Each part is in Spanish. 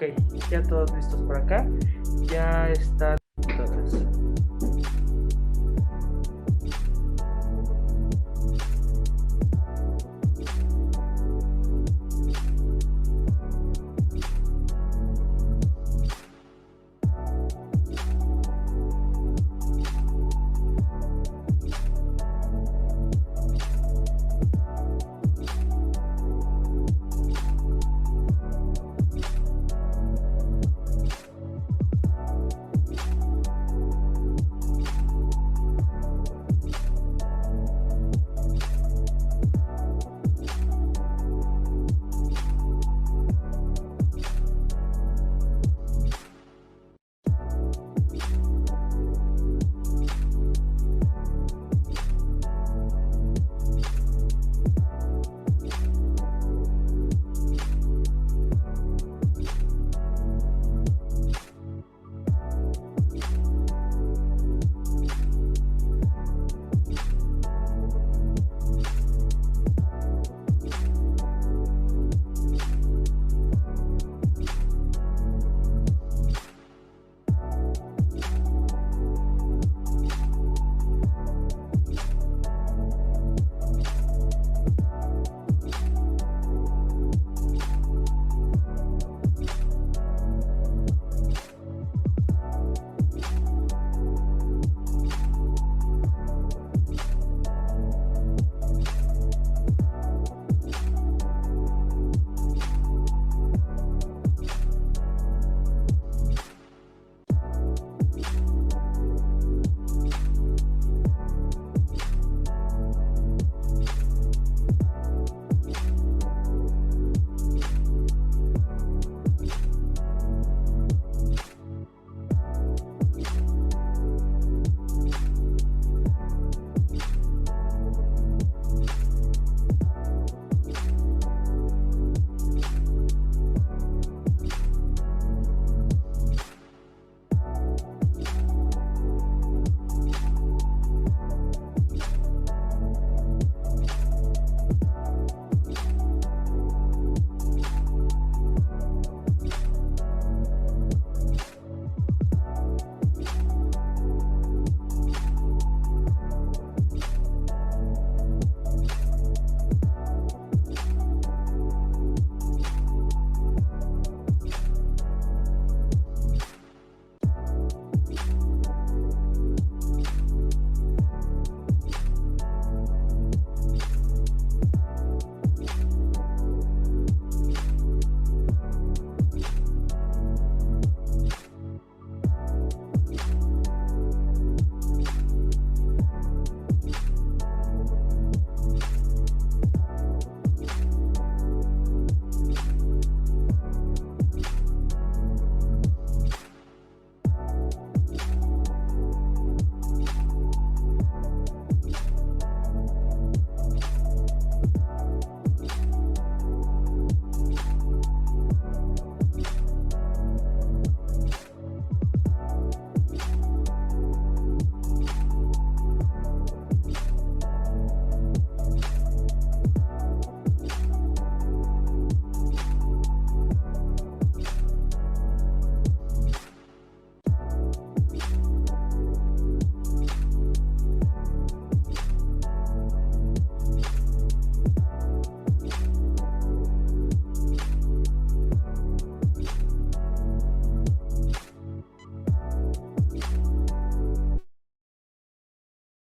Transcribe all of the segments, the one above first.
Ok, ya todos listos por acá. Ya están todos.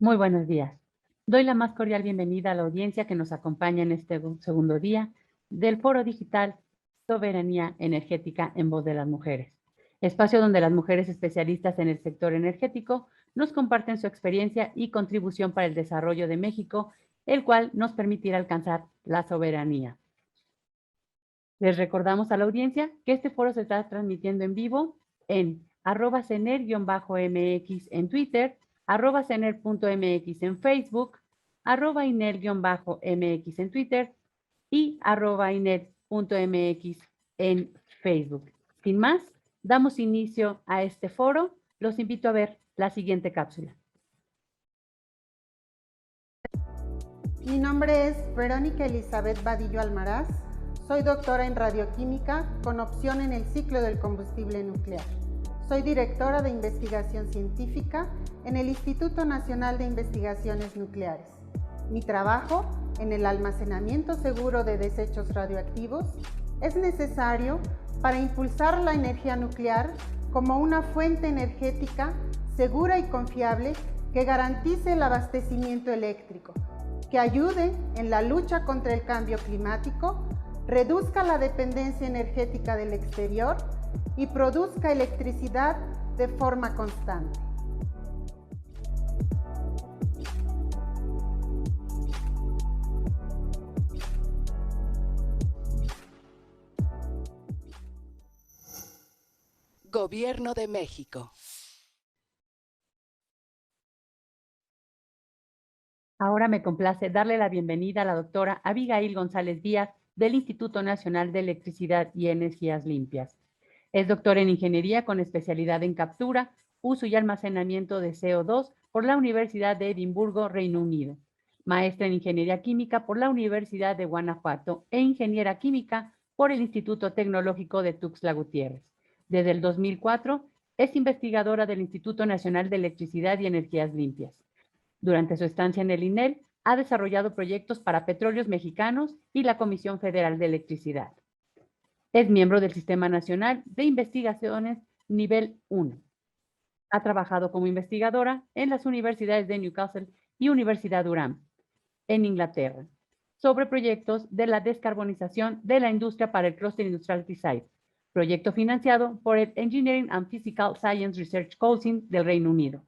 Muy buenos días. Doy la más cordial bienvenida a la audiencia que nos acompaña en este segundo día del Foro Digital Soberanía Energética en Voz de las Mujeres, espacio donde las mujeres especialistas en el sector energético nos comparten su experiencia y contribución para el desarrollo de México, el cual nos permitirá alcanzar la soberanía. Les recordamos a la audiencia que este foro se está transmitiendo en vivo en @cener_mx en Twitter, @cener.mx en Facebook, @iner_mx en Twitter y @iner.mx en Facebook. Sin más, damos inicio a este foro. Los invito a ver la siguiente cápsula. Mi nombre es Verónica Elizabeth Vadillo Almaraz. Soy doctora en radioquímica con opción en el ciclo del combustible nuclear. Soy directora de investigación científica en el Instituto Nacional de Investigaciones Nucleares. Mi trabajo en el almacenamiento seguro de desechos radioactivos es necesario para impulsar la energía nuclear como una fuente energética segura y confiable que garantice el abastecimiento eléctrico, que ayude en la lucha contra el cambio climático, reduzca la dependencia energética del exterior y produzca electricidad de forma constante. Gobierno de México. Ahora me complace darle la bienvenida a la doctora Abigail González Díaz del Instituto Nacional de Electricidad y Energías Limpias. Es doctora en Ingeniería con especialidad en captura, uso y almacenamiento de CO2 por la Universidad de Edimburgo, Reino Unido. Maestra en Ingeniería Química por la Universidad de Guanajuato e Ingeniera Química por el Instituto Tecnológico de Tuxtla Gutiérrez. Desde el 2004 es investigadora del Instituto Nacional de Electricidad y Energías Limpias. Durante su estancia en el INEL, ha desarrollado proyectos para Petróleos Mexicanos y la Comisión Federal de Electricidad. Es miembro del Sistema Nacional de Investigaciones Nivel 1. Ha trabajado como investigadora en las universidades de Newcastle y Universidad Durham, en Inglaterra, sobre proyectos de la descarbonización de la industria para el Cluster Industrial Teesside, proyecto financiado por el Engineering and Physical Science Research Council del Reino Unido.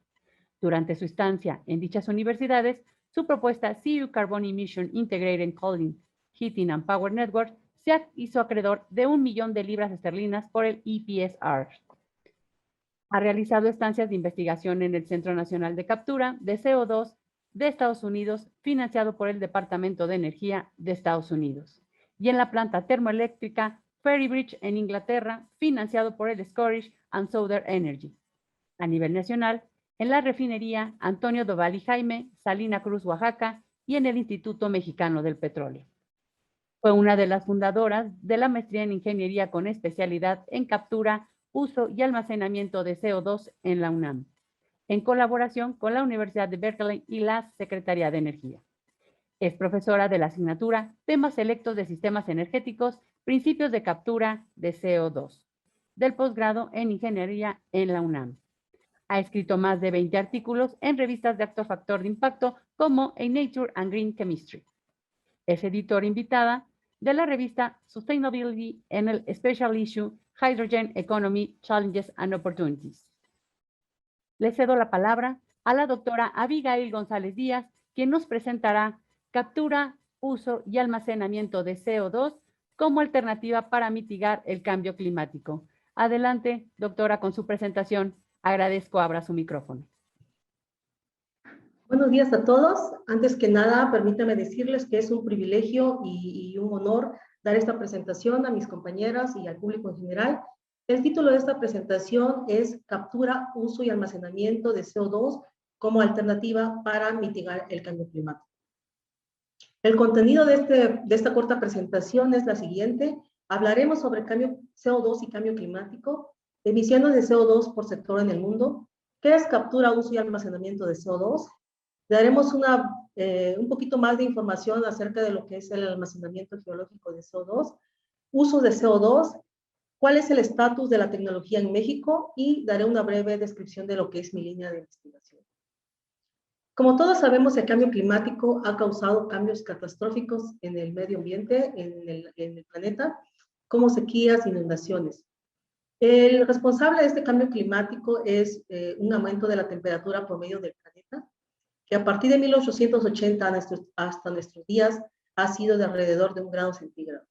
Durante su estancia en dichas universidades, su propuesta CU Carbon Emission Integrated Cooling, Heating and Power Network se hizo acreedor de 1 millón de libras esterlinas por el EPSR. Ha realizado estancias de investigación en el Centro Nacional de Captura de CO2 de Estados Unidos, financiado por el Departamento de Energía de Estados Unidos, y en la planta termoeléctrica Ferrybridge en Inglaterra, financiado por el Scottish and Southern Energy. A nivel nacional, en la refinería Antonio Doval y Jaime, Salina Cruz, Oaxaca, y en el Instituto Mexicano del Petróleo. Fue una de las fundadoras de la maestría en Ingeniería con especialidad en captura, uso y almacenamiento de CO2 en la UNAM, en colaboración con la Universidad de Berkeley y la Secretaría de Energía. Es profesora de la asignatura Temas Selectos de Sistemas Energéticos, Principios de Captura de CO2, del posgrado en Ingeniería en la UNAM. Ha escrito más de 20 artículos en revistas de alto factor de impacto como en Nature and Green Chemistry. Es editora invitada de la revista Sustainability en el Special Issue Hydrogen Economy Challenges and Opportunities. Le cedo la palabra a la doctora Abigail González Díaz, quien nos presentará captura, uso y almacenamiento de CO2 como alternativa para mitigar el cambio climático. Adelante, doctora, con su presentación. Agradezco, abra su micrófono. Buenos días a todos. Antes que nada, permítanme decirles que es un privilegio y un honor dar esta presentación a mis compañeras y al público en general. El título de esta presentación es Captura, uso y almacenamiento de CO2 como alternativa para mitigar el cambio climático. El contenido de esta corta presentación es la siguiente. Hablaremos sobre cambio CO2 y cambio climático, emisiones de CO2 por sector en el mundo, qué es captura, uso y almacenamiento de CO2. Daremos un poquito más de información acerca de lo que es el almacenamiento geológico de CO2, uso de CO2, cuál es el estatus de la tecnología en México y daré una breve descripción de lo que es mi línea de investigación. Como todos sabemos, el cambio climático ha causado cambios catastróficos en el medio ambiente, en el planeta, como sequías, inundaciones. El responsable de este cambio climático es un aumento de la temperatura promedio del planeta, que a partir de 1880 hasta nuestros días ha sido de alrededor de 1 grado centígrado.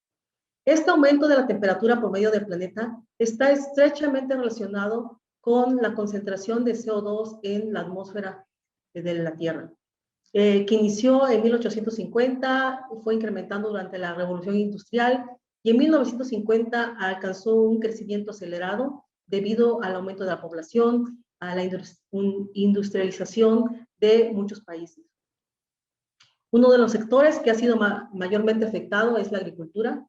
Este aumento de la temperatura promedio del planeta está estrechamente relacionado con la concentración de CO2 en la atmósfera de la Tierra, que inició en 1850, fue incrementando durante la Revolución Industrial y en 1950 alcanzó un crecimiento acelerado debido al aumento de la población, a la industrialización de muchos países. Uno de los sectores que ha sido mayormente afectado es la agricultura.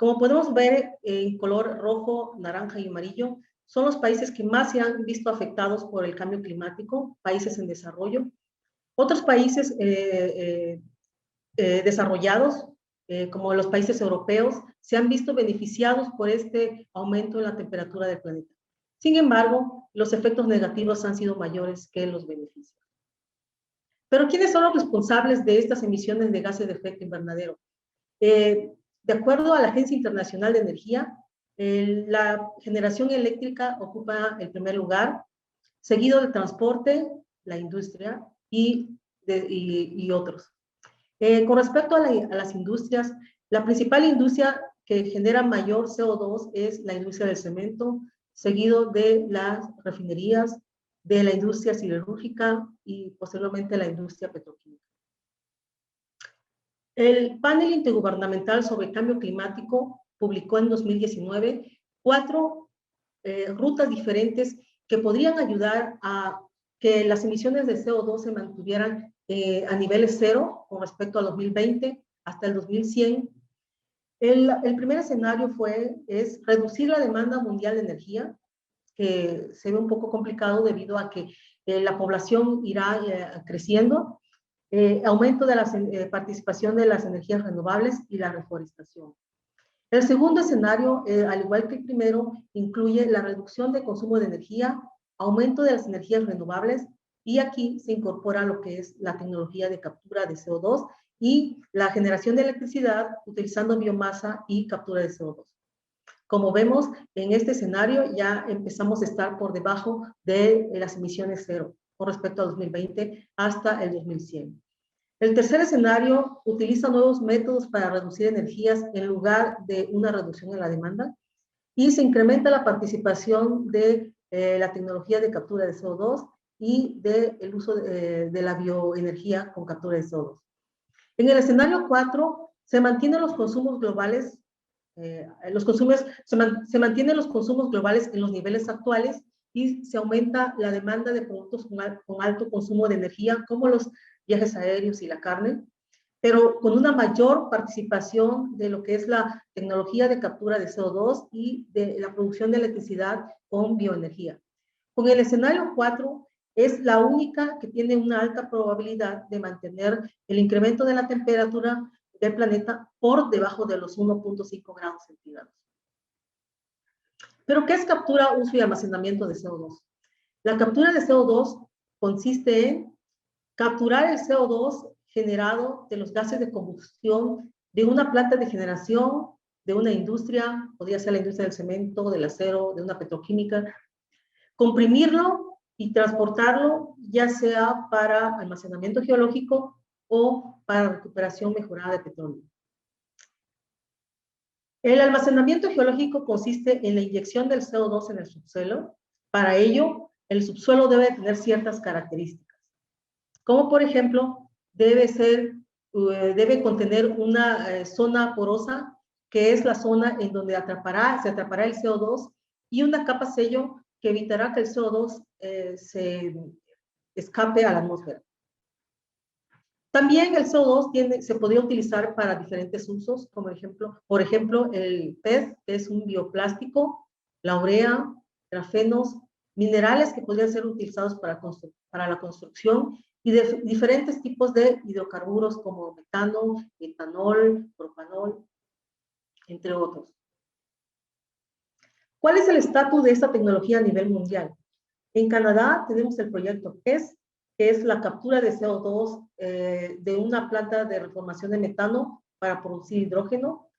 Como podemos ver en color rojo, naranja y amarillo, son los países que más se han visto afectados por el cambio climático, países en desarrollo. Otros países desarrollados, como los países europeos, se han visto beneficiados por este aumento en la temperatura del planeta. Sin embargo, los efectos negativos han sido mayores que los beneficios. Pero ¿quiénes son los responsables de estas emisiones de gases de efecto invernadero? De acuerdo a la Agencia Internacional de Energía, la generación eléctrica ocupa el primer lugar, seguido del transporte, la industria y otros. Con respecto a las industrias, la principal industria que genera mayor CO2 es la industria del cemento, seguido de las refinerías, de la industria siderúrgica y posteriormente la industria petroquímica. El panel intergubernamental sobre cambio climático publicó en 2019 4 rutas diferentes que podrían ayudar a que las emisiones de CO2 se mantuvieran a niveles cero con respecto al 2020 hasta el 2100. El primer escenario es reducir la demanda mundial de energía, que se ve un poco complicado debido a que la población irá creciendo, aumento de la participación de las energías renovables y la reforestación. El segundo escenario, al igual que el primero, incluye la reducción de consumo de energía, aumento de las energías renovables, y aquí se incorpora lo que es la tecnología de captura de CO2 y la generación de electricidad utilizando biomasa y captura de CO2. Como vemos, en este escenario ya empezamos a estar por debajo de las emisiones cero con respecto a 2020 hasta el 2100. El tercer escenario utiliza nuevos métodos para reducir energías en lugar de una reducción en la demanda, y se incrementa la participación de la tecnología de captura de CO2 y del uso de la bioenergía con captura de CO2. En el escenario 4 se mantienen los consumos globales, se mantienen los consumos globales en los niveles actuales y se aumenta la demanda de productos con alto consumo de energía, como los viajes aéreos y la carne, pero con una mayor participación de lo que es la tecnología de captura de CO2 y de la producción de electricidad con bioenergía. Con el escenario 4 es la única que tiene una alta probabilidad de mantener el incremento de la temperatura del planeta por debajo de los 1.5 grados centígrados. ¿Pero qué es captura, uso y almacenamiento de CO2? La captura de CO2 consiste en capturar el CO2 generado de los gases de combustión de una planta de generación, de una industria, podría ser la industria del cemento, del acero, de una petroquímica, comprimirlo y transportarlo, ya sea para almacenamiento geológico o para recuperación mejorada de petróleo. El almacenamiento geológico consiste en la inyección del CO2 en el subsuelo. Para ello, el subsuelo debe tener ciertas características, como por ejemplo, debe contener una zona porosa, que es la zona en donde se atrapará el CO2, y una capa sello que evitará que el CO2 se escape a la atmósfera. También el CO2 se podría utilizar para diferentes usos, como por ejemplo, el PET, que es un bioplástico, la urea, grafenos, minerales que podrían ser utilizados para la construcción, y de diferentes tipos de hidrocarburos como metano, etanol, propanol, entre otros. ¿Cuál es el estatus de esta tecnología a nivel mundial? En Canadá tenemos el proyecto PES, que es la captura de CO2 de una planta de reformación de metano para producir hidrógeno.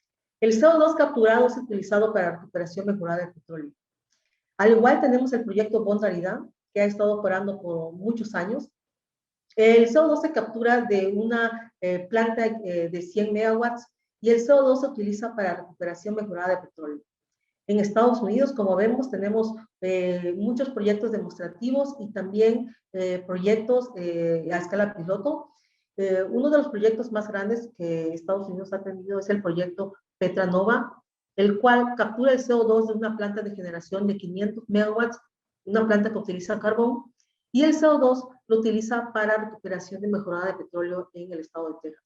El CO2 capturado es utilizado para la recuperación mejorada del petróleo. Al igual tenemos el proyecto Bondaridan, que ha estado operando por muchos años. El CO2 se captura de una planta de 100 megawatts y el CO2 se utiliza para recuperación mejorada de petróleo. En Estados Unidos, como vemos, tenemos muchos proyectos demostrativos y también proyectos a escala piloto. Uno de los proyectos más grandes que Estados Unidos ha tenido es el proyecto Petranova, el cual captura el CO2 de una planta de generación de 500 megawatts, una planta que utiliza carbón, y el CO2 lo utiliza para recuperación de mejorada de petróleo en el estado de Texas.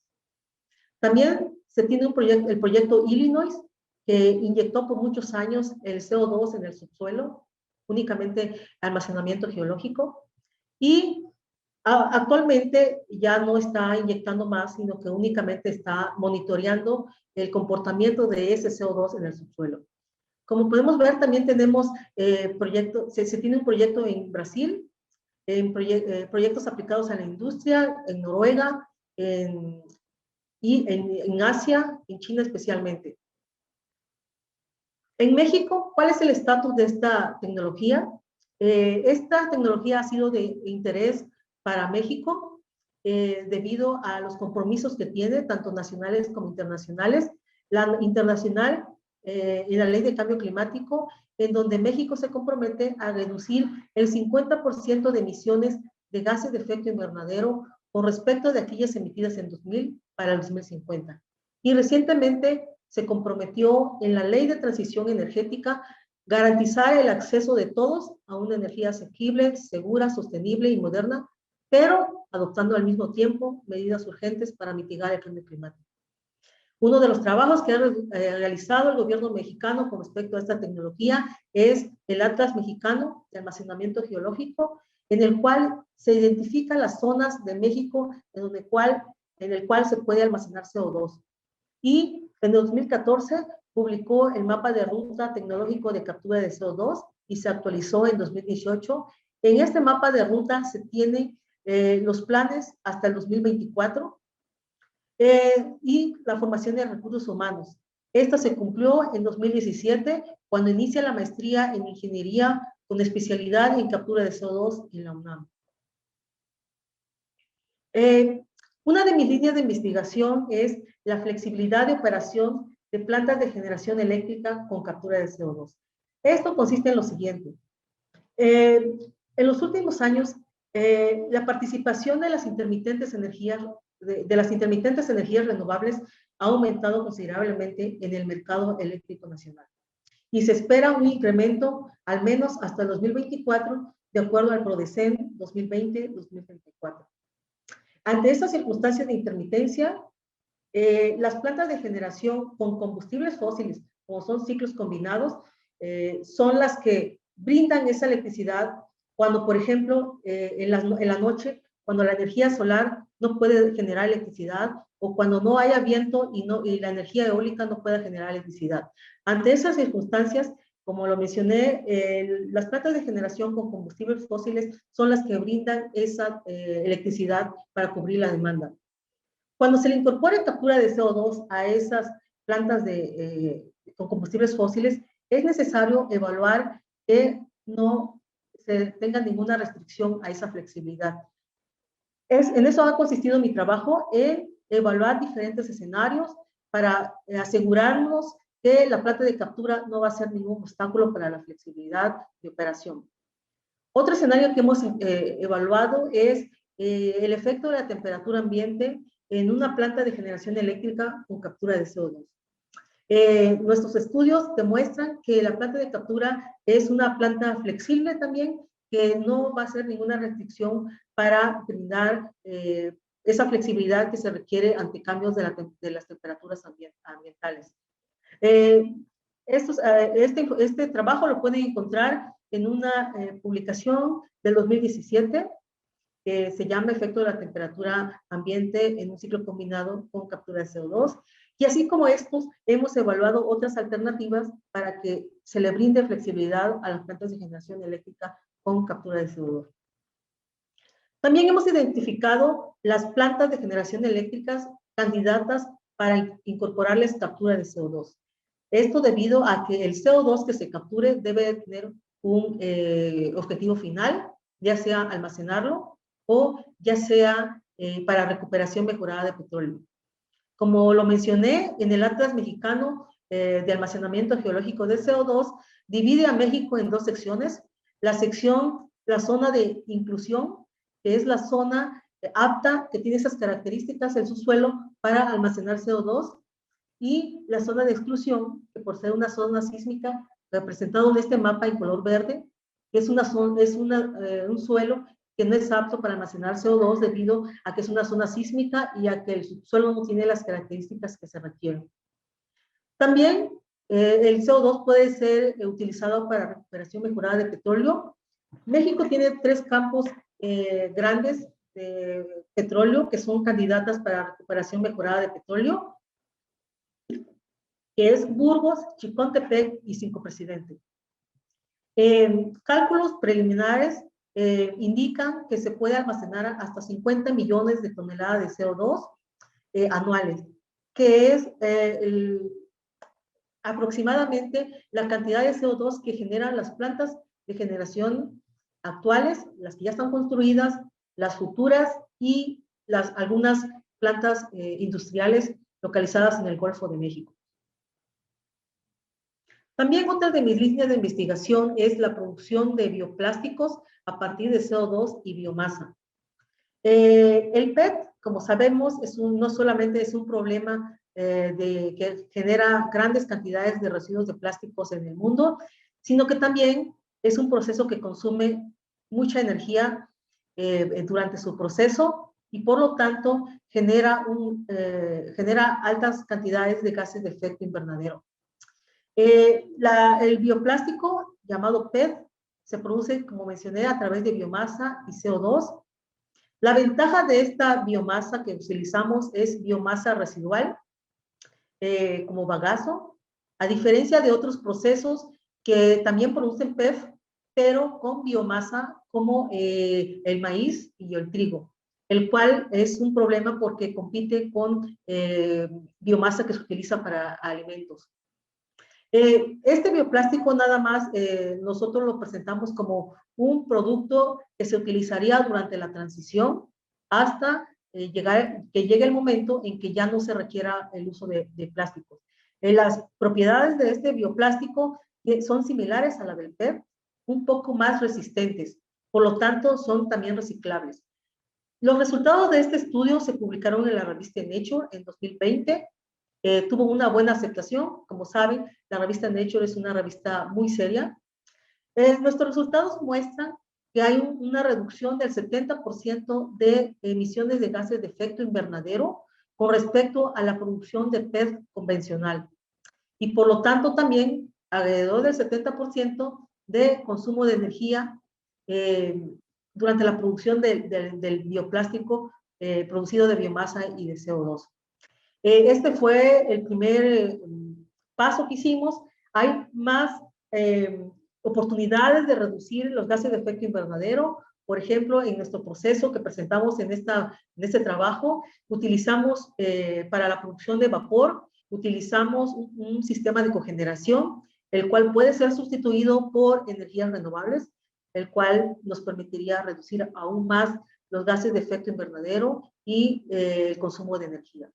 También se tiene el proyecto Illinois, que inyectó por muchos años el CO2 en el subsuelo, únicamente almacenamiento geológico, y actualmente ya no está inyectando más, sino que únicamente está monitoreando el comportamiento de ese CO2 en el subsuelo. Como podemos ver, también tenemos se tiene un proyecto en Brasil, proyectos aplicados a la industria, en Noruega, en Asia, en China especialmente. En México, ¿cuál es el estatus de esta tecnología? Esta tecnología ha sido de interés para México debido a los compromisos que tiene, tanto nacionales como internacionales. La internacional y la ley de cambio climático, en donde México se compromete a reducir el 50% de emisiones de gases de efecto invernadero con respecto de aquellas emitidas en 2000 para el 2050. Y recientemente se comprometió en la ley de transición energética garantizar el acceso de todos a una energía asequible, segura, sostenible y moderna, pero adoptando al mismo tiempo medidas urgentes para mitigar el cambio climático. Uno de los trabajos que ha realizado el gobierno mexicano con respecto a esta tecnología es el Atlas Mexicano de Almacenamiento Geológico, en el cual se identifican las zonas de México en el cual se puede almacenar CO2. Y en 2014 publicó el mapa de ruta tecnológico de captura de CO2 y se actualizó en 2018. En este mapa de ruta se tienen los planes hasta el 2024 y la formación de recursos humanos. Esta se cumplió en 2017 cuando inicia la maestría en ingeniería con especialidad en captura de CO2 en la UNAM. Una de mis líneas de investigación es la flexibilidad de operación de plantas de generación eléctrica con captura de CO2. Esto consiste en lo siguiente. En los últimos años, la participación de las intermitentes energías renovables ha aumentado considerablemente en el mercado eléctrico nacional. Y se espera un incremento al menos hasta el 2024, de acuerdo al PRODECEN 2020-2024. Ante estas circunstancias de intermitencia, las plantas de generación con combustibles fósiles, como son ciclos combinados, son las que brindan esa electricidad cuando, por ejemplo, en la noche, cuando la energía solar no puede generar electricidad o cuando no haya viento y la energía eólica no pueda generar electricidad. Ante esas circunstancias, como lo mencioné, las plantas de generación con combustibles fósiles son las que brindan esa electricidad para cubrir la demanda. Cuando se le incorpora captura de CO2 a esas plantas con combustibles fósiles, es necesario evaluar que no se tenga ninguna restricción a esa flexibilidad. En eso ha consistido mi trabajo, en evaluar diferentes escenarios para asegurarnos que la planta de captura no va a ser ningún obstáculo para la flexibilidad de operación. Otro escenario que hemos evaluado es el efecto de la temperatura ambiente en una planta de generación eléctrica con captura de CO2. Nuestros estudios demuestran que la planta de captura es una planta flexible también, que no va a ser ninguna restricción para brindar esa flexibilidad que se requiere ante cambios de las temperaturas ambientales. Este trabajo lo pueden encontrar en una publicación del 2017 que se llama Efecto de la temperatura ambiente en un ciclo combinado con captura de CO2. Y así como estos, hemos evaluado otras alternativas para que se le brinde flexibilidad a las plantas de generación eléctrica con captura de CO2. También hemos identificado las plantas de generación eléctricas candidatas para incorporarles captura de CO2. Esto debido a que el CO2 que se capture debe tener un objetivo final, ya sea almacenarlo o ya sea para recuperación mejorada de petróleo. Como lo mencioné, en el Atlas Mexicano de Almacenamiento Geológico de CO2, divide a México en dos secciones. La zona de inclusión, que es la zona apta, que tiene esas características, el subsuelo, para almacenar CO2, y la zona de exclusión, que por ser una zona sísmica, representado en este mapa en color verde, es un suelo que no es apto para almacenar CO2 debido a que es una zona sísmica y a que el subsuelo no tiene las características que se requieren. También El CO2 puede ser utilizado para recuperación mejorada de petróleo. México tiene 3 campos grandes de petróleo que son candidatas para recuperación mejorada de petróleo, que es Burgos, Chicontepec y Cinco Presidente. Cálculos preliminares indican que se puede almacenar hasta 50 millones de toneladas de CO2 anuales, que es aproximadamente la cantidad de CO2 que generan las plantas de generación actuales, las que ya están construidas, las futuras y algunas plantas industriales localizadas en el Golfo de México. También otra de mis líneas de investigación es la producción de bioplásticos a partir de CO2 y biomasa. El PET, como sabemos, no solamente es un problema que genera grandes cantidades de residuos de plásticos en el mundo, sino que también es un proceso que consume mucha energía durante su proceso y por lo tanto genera altas cantidades de gases de efecto invernadero. El bioplástico llamado PET se produce, como mencioné, a través de biomasa y CO2. La ventaja de esta biomasa que utilizamos es biomasa residual, como bagazo, a diferencia de otros procesos que también producen PET, pero con biomasa como el maíz y el trigo, el cual es un problema porque compite con biomasa que se utiliza para alimentos. Este bioplástico nada más nosotros lo presentamos como un producto que se utilizaría durante la transición hasta que llegue el momento en que ya no se requiera el uso de plásticos. Las propiedades de este bioplástico son similares a la del PET, un poco más resistentes, por lo tanto son también reciclables. Los resultados de este estudio se publicaron en la revista Nature en 2020. Tuvo una buena aceptación. Como saben, la revista Nature es una revista muy seria. Nuestros resultados muestran que hay una reducción del 70% de emisiones de gases de efecto invernadero con respecto a la producción de PET convencional. Y por lo tanto también alrededor del 70% de consumo de energía durante la producción del bioplástico producido de biomasa y de CO2. Este fue el primer paso que hicimos. Hay más oportunidades de reducir los gases de efecto invernadero. Por ejemplo, en nuestro proceso que presentamos en este trabajo, utilizamos para la producción de vapor, utilizamos un sistema de cogeneración, el cual puede ser sustituido por energías renovables, el cual nos permitiría reducir aún más los gases de efecto invernadero y el consumo de energía.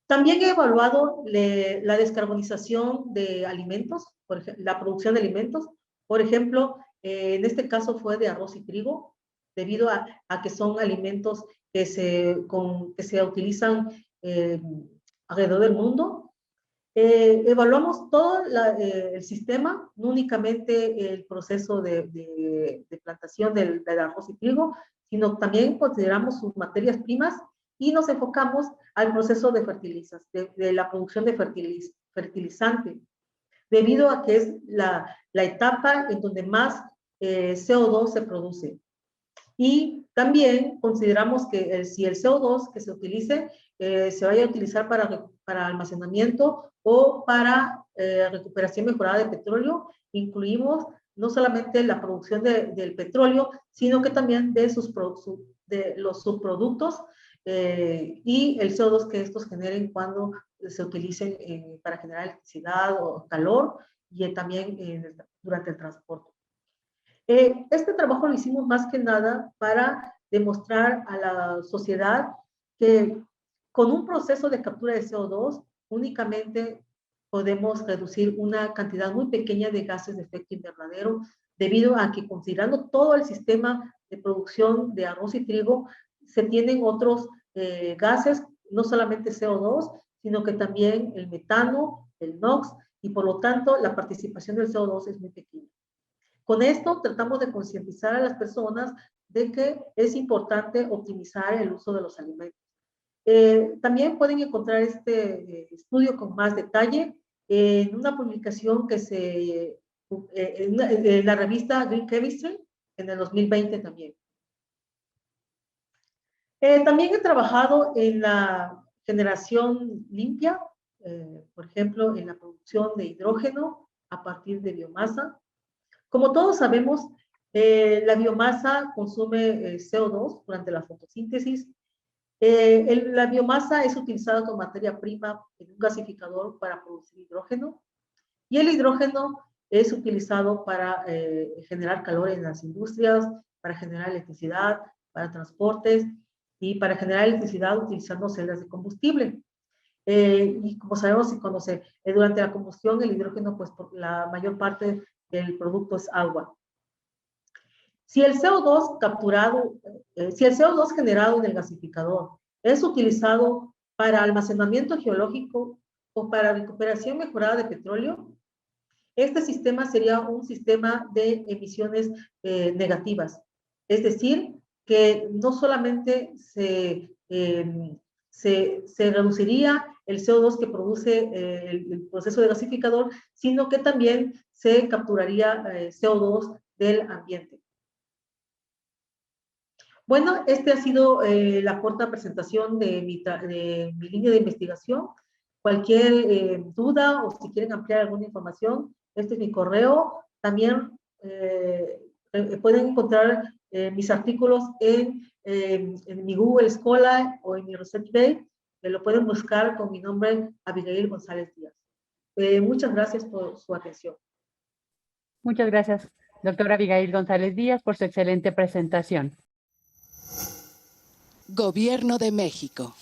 También he evaluado la descarbonización de alimentos, la producción de alimentos. Por ejemplo, en este caso fue de arroz y trigo, debido a que son alimentos que se utilizan alrededor del mundo. Evaluamos todo el sistema, no únicamente el proceso de plantación del arroz y trigo, sino también consideramos sus materias primas y nos enfocamos al proceso de de la producción de fertilizante, debido a que es la etapa en donde más CO2 se produce. Y también consideramos que si el CO2 que se utilice se vaya a utilizar para almacenamiento o para recuperación mejorada de petróleo, incluimos no solamente la producción del petróleo, sino que también de los subproductos y el CO2 que estos generen cuando se utilicen para generar electricidad o calor y también durante el transporte. Este trabajo lo hicimos más que nada para demostrar a la sociedad que con un proceso de captura de CO2 únicamente podemos reducir una cantidad muy pequeña de gases de efecto invernadero, debido a que considerando todo el sistema de producción de arroz y trigo, se tienen otros gases, no solamente CO2, sino que también el metano, el NOx, y por lo tanto la participación del CO2 es muy pequeña. Con esto tratamos de concientizar a las personas de que es importante optimizar el uso de los alimentos. También pueden encontrar este estudio con más detalle en una publicación que en la revista Green Chemistry en el 2020 también. También he trabajado en la generación limpia, por ejemplo, en la producción de hidrógeno a partir de biomasa. Como todos sabemos, la biomasa consume CO2 durante la fotosíntesis. La biomasa es utilizada como materia prima en un gasificador para producir hidrógeno y el hidrógeno es utilizado para generar calor en las industrias, para generar electricidad, para transportes y para generar electricidad utilizando celdas de combustible. Y como sabemos, durante la combustión el hidrógeno, pues por la mayor parte del producto es agua. Si el CO2 generado en el gasificador es utilizado para almacenamiento geológico o para recuperación mejorada de petróleo, este sistema sería un sistema de emisiones negativas. Es decir, que no solamente se reduciría el CO2 que produce el proceso de gasificador, sino que también se capturaría CO2 del ambiente. Bueno, esta ha sido la corta presentación de mi línea de investigación. Cualquier duda o si quieren ampliar alguna información, este es mi correo. También pueden encontrar mis artículos en mi Google Scholar o en mi ResearchGate. Lo pueden buscar con mi nombre, Abigail González Díaz. Muchas gracias por su atención. Muchas gracias, doctora Abigail González Díaz, por su excelente presentación. Gobierno de México.